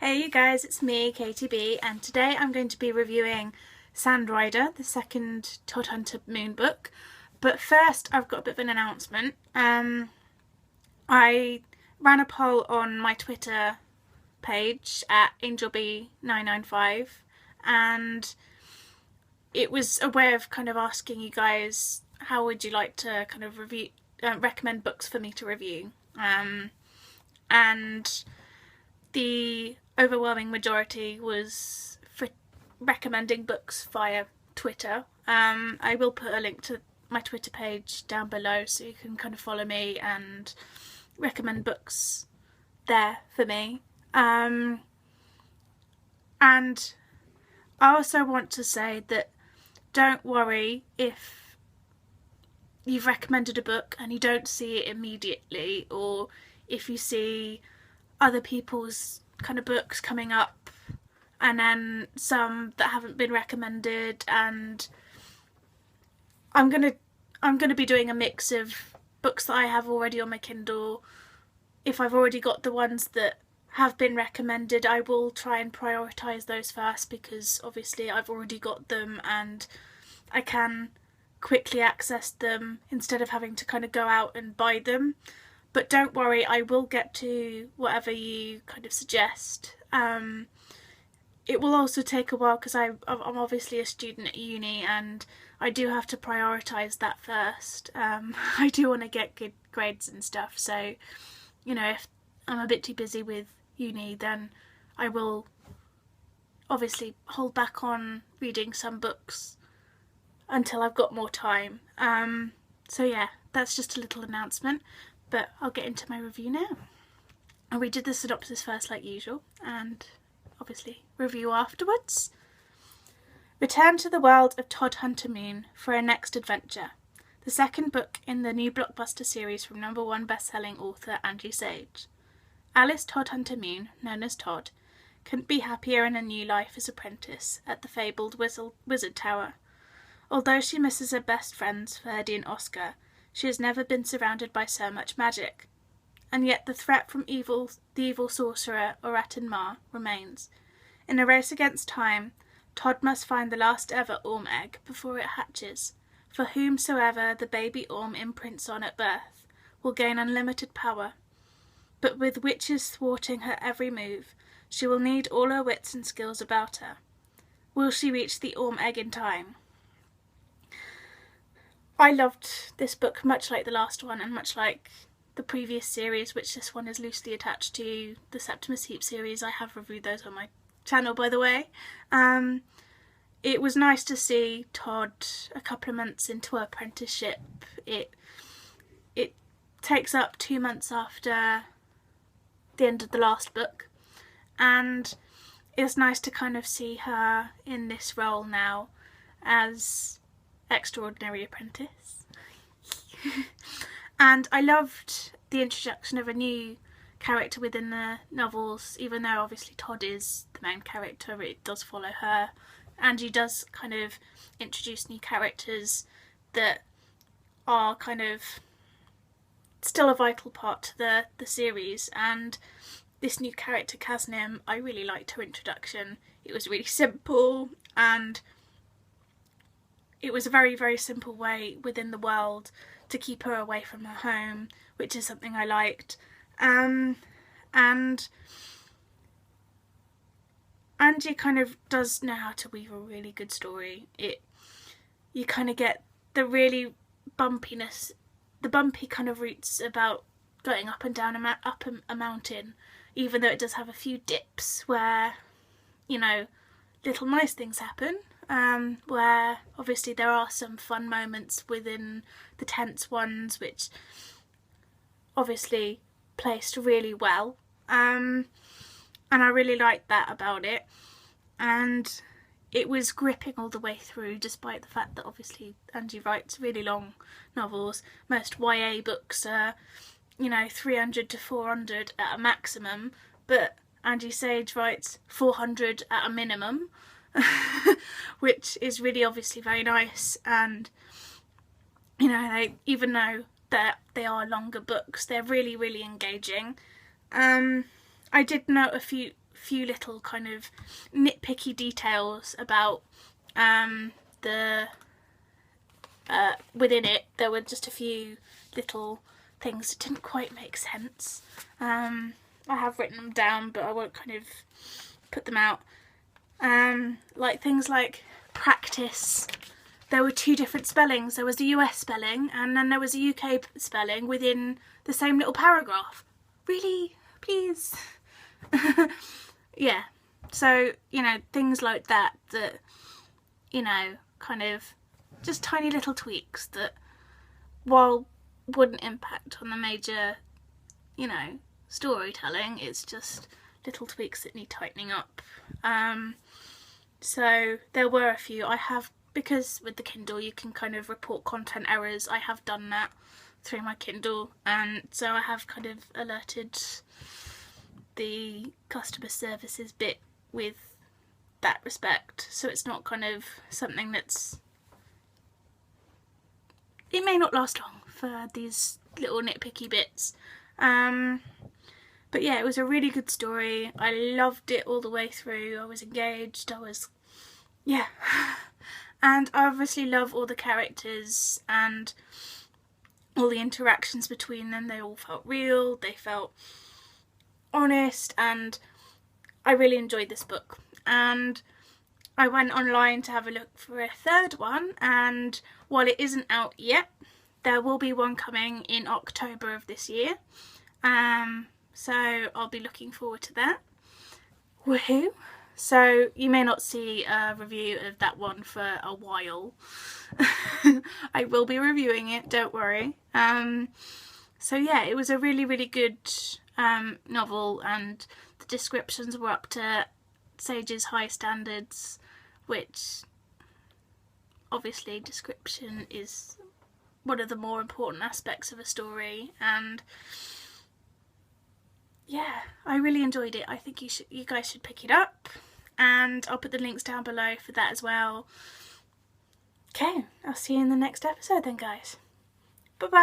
Hey you guys, it's me, Katie B, and today I'm going to be reviewing Sandrider, the second Todhunter Moon book. But first, I've got a bit of an announcement. I ran a poll on my Twitter page at AngelB995, and it was a way of kind of asking you guys how would you like to kind of recommend books for me to review. And the overwhelming majority was for recommending books via Twitter. I will put a link to my Twitter page down below so you can kind of follow me and recommend books there for me. And I also want to say that don't worry if you've recommended a book and you don't see it immediately, or if you see other people's kind of books coming up and then some that haven't been recommended. And I'm gonna be doing a mix of books that I have already on my Kindle. If I've already got the ones that have been recommended, I will try and prioritise those first, because obviously I've already got them and I can quickly access them instead of having to kind of go out and buy them. But don't worry, I will get to whatever you kind of suggest. It will also take a while because I'm obviously a student at uni and I do have to prioritise that first. I do want to get good grades and stuff, so you know, if I'm a bit too busy with uni, then I will obviously hold back on reading some books until I've got more time. So yeah, that's just a little announcement. But I'll get into my review now. I'll read the synopsis first like usual, and obviously review afterwards. Return to the world of Todhunter Moon for a next adventure. The second book in the new blockbuster series from #1 best-selling author Angie Sage. Alice Todhunter Moon, known as Todd, couldn't be happier in a new life as apprentice at the fabled Wizard Tower. Although she misses her best friends, Ferdy and Oscar, she has never been surrounded by so much magic. And yet the threat from the evil sorcerer Oratin Ma remains. In a race against time, Todd must find the last ever Orm egg before it hatches, for whomsoever the baby Orm imprints on at birth will gain unlimited power. But with witches thwarting her every move, she will need all her wits and skills about her. Will she reach the Orm egg in time? I loved this book, much like the last one and much like the previous series, which this one is loosely attached to, the Septimus Heap series. I have reviewed those on my channel, by the way. It was nice to see Todd a couple of months into her apprenticeship. It takes up 2 months after the end of the last book, and it's nice to kind of see her in this role now as extraordinary apprentice. And I loved the introduction of a new character within the novels. Even though obviously Todd is the main character, it does follow her. Angie does kind of introduce new characters that are kind of still a vital part to the series, and this new character Kasnim, I really liked her introduction. It was really simple, and it was a very, very simple way within the world to keep her away from her home, which is something I liked. And Angie kind of does know how to weave a really good story. You kind of get the really bumpiness, the bumpy kind of routes about going up and down a mountain, even though it does have a few dips where, you know, little nice things happen. Where obviously there are some fun moments within the tense ones, which obviously placed really well. And I really liked that about it. And it was gripping all the way through, despite the fact that obviously Angie writes really long novels. Most YA books are, you know, 300 to 400 at a maximum, but Angie Sage writes 400 at a minimum. Which is really obviously very nice. And you know, even though that they are longer books, they're really, really engaging. I did note a few few little kind of nitpicky details about within it. There were just a few little things that didn't quite make sense. I have written them down, but I won't kind of put them out. Like things like practice. There were 2 different spellings. There was the US spelling and then there was a UK spelling within the same little paragraph. Really? Please? Yeah. So, you know, things like that, you know, kind of just tiny little tweaks that, while wouldn't impact on the major, you know, storytelling, it's just little tweaks that need tightening up. So there were a few. Because with the Kindle you can kind of report content errors, I have done that through my Kindle, and so I have kind of alerted the customer services bit with that respect, so it's not kind of something that's, it may not last long for these little nitpicky bits. But yeah, it was a really good story. I loved it all the way through. I was engaged. Yeah. And I obviously love all the characters and all the interactions between them. They all felt real, they felt honest, and I really enjoyed this book. And I went online to have a look for a 3rd one, and while it isn't out yet, there will be one coming in October of this year. So I'll be looking forward to that. Woohoo! So you may not see a review of that one for a while. I will be reviewing it, don't worry. So yeah, it was a really, really good novel, and the descriptions were up to Sage's high standards, which obviously description is one of the more important aspects of a story, and yeah, I really enjoyed it. I think you guys should pick it up, and I'll put the links down below for that as well. Okay, I'll see you in the next episode then, guys. Bye bye.